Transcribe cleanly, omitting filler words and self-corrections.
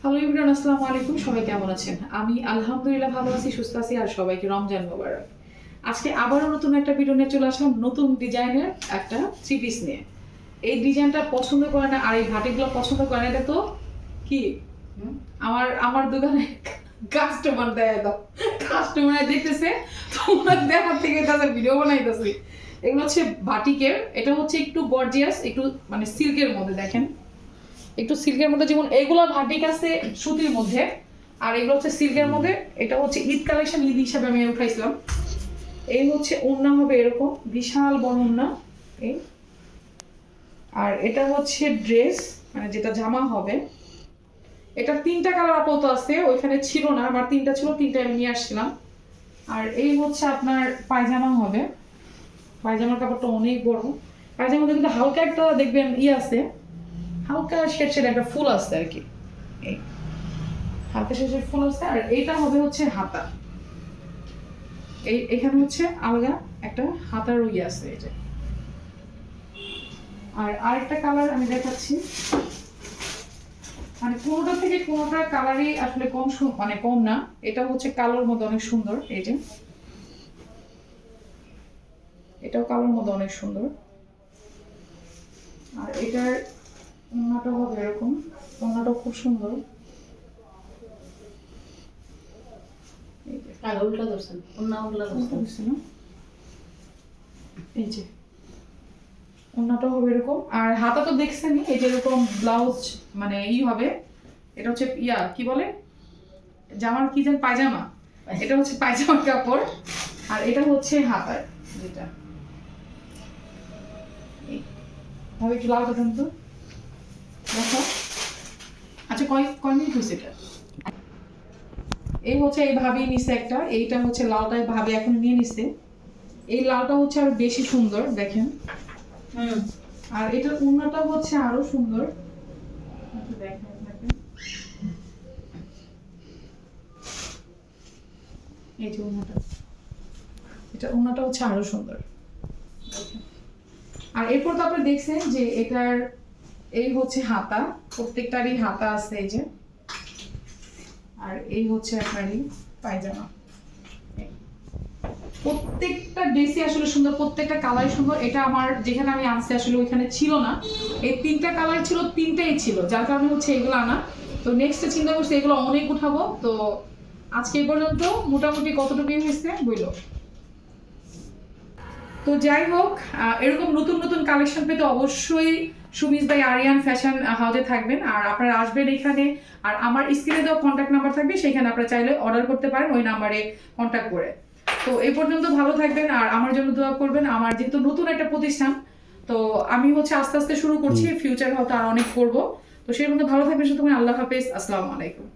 Hello everyone, আসসালামু আলাইকুম। সবাই কেমন আছেন? আমি আলহামদুলিল্লাহ ভালো আছি, সুস্থ আছি। আর সবাইকে রমজান মোবারক। আজকে আবারও নতুন একটা ভিডিও নিয়ে চলে আসলাম, নতুন ডিজাইনের একটা থ্রি পিস নিয়ে। এই ডিজাইনটা পছন্দ করে না আর এই ভাটিগুলো পছন্দ করে না, এটা তো কি আমার আমার দোকানে কাস্টমার দেয় দাও, কাস্টমার দেখতেছে তোমার দেখার থেকে তাদের ভিডিও বানাইতেছি। এগুলো হচ্ছে বাটিকের, এটা হচ্ছে একটু গর্জিয়াস, একটু মানে সিল্কের মধ্যে। দেখেন একটু সিল্কের মধ্যে, যেমন এইগুলো ভাটিক আছে সুতির মধ্যে, আর এগুলো হচ্ছে সিল্কের মধ্যে। এটা হচ্ছে ঈদ কালেকশন, ঈদ হিসাবে আমি উঠাইছিলাম। এই হচ্ছে ওড়না হবে এরকম বিশাল বড় ওড়না এই। আর এটা হচ্ছে ড্রেস, মানে যেটা জামা হবে। এটা 3টা কালার আপাতত আছে, ওইখানে ছিল না, আমার 3টা ছিল, 3টা আমি নিয়ে আসছিলাম। আর এই হচ্ছে আপনার পায়জামা হবে। পায়জামার কাপড়টা অনেক বড়। পায়জামার মধ্যে কিন্তু হালকা একটা দেখবেন আছে, হালকা শেড একটা ফুল আছে আর কি, এই হালকা শেড ফুল আছে। আর এইটা হবে হচ্ছে হাতা, এখানে হচ্ছে আলগা একটা হাতার আছে এই যে। আর আরেকটা কালার আমি দেখাচ্ছি, মানে কোনোটা থেকে কোনোটা কালারই আসলে কম, মানে কম না। এটা হচ্ছে কালোর মধ্যে অনেক সুন্দর, এই যে এটাও কালোর মধ্যে অনেক সুন্দর। আর এটার ওড়নাটা হবে এরকম, ওড়নাটাও খুব সুন্দর। এই যে ওড়নাটা হবে এরকম। আর হাতা তো দেখছেনই, এই যে এরকম ব্লাউজ মানে হবে। এটা হচ্ছে কি বলে জামার কি যেন, পায়জামা। এটা হচ্ছে পায়জামার কাপড়। আর এটা হচ্ছে হাতার যেটা। ভাবে একটু লাল দেন তো, দেখো। আচ্ছা কয় কয় মিনিট হয়েছে এটা? এই হচ্ছে এই ভাবেই নিছে একটা, এইটা হচ্ছে লালটাই ভাবে এখন নিয়ে নিছে। এই লালটা হচ্ছে আরো বেশি সুন্দর, দেখেন। আর এটার ওড়নাটা হচ্ছে আরো সুন্দর, দেখেন আপনাকে। এই যে ওড়নাটা, এটা ওড়নাটা হচ্ছে আরো সুন্দর। আর এরপর তো আপনি দেখছেন যে এটার এই হচ্ছে হাতা, প্রত্যেকটারই হাতা আছে এই যে। আর এই হচ্ছে আপনারই পায়জামা। প্রত্যেকটা ড্রেসই আসলে সুন্দর, প্রত্যেকটা কালারই সুন্দর। এটা আমার যেখানে আমি আনছি আসলে ওইখানে ছিল না, এই 3টা কালার ছিল, 3টাই ছিল, যার কারণে হচ্ছে এগুলো আনা। তো নেক্সটে চিন্তা করছি এগুলো অনেক উঠাবো। তো আজকে এই পর্যন্ত মোটামুটি কতটুকুই হয়েছে বইল। তো যাই হোক, এরকম নতুন নতুন কালেকশন পেতে অবশ্যই সুমিজ বাই আরিয়ান ফ্যাশন হাউজে থাকবেন। আর আপনারা আসবেন এখানে, আর আমার স্ক্রিনে দেওয়া কন্ট্যাক্ট নাম্বার থাকবে, সেখানে আপনারা চাইলে অর্ডার করতে পারেন ওই নাম্বারে কন্ট্যাক্ট করে। তো এই পর্যন্ত ভালো থাকবেন আর আমার জন্য দোয়া করবেন। আমার যেহেতু নতুন একটা প্রতিষ্ঠান, তো আমি হচ্ছে আস্তে আস্তে শুরু করছি, ফিউচারে হয়তো আর অনেক করবো। তো সেই মধ্যে ভালো থাকবেন, সুতরাং আল্লাহ হাফেজ, আসসালামু আলাইকুম।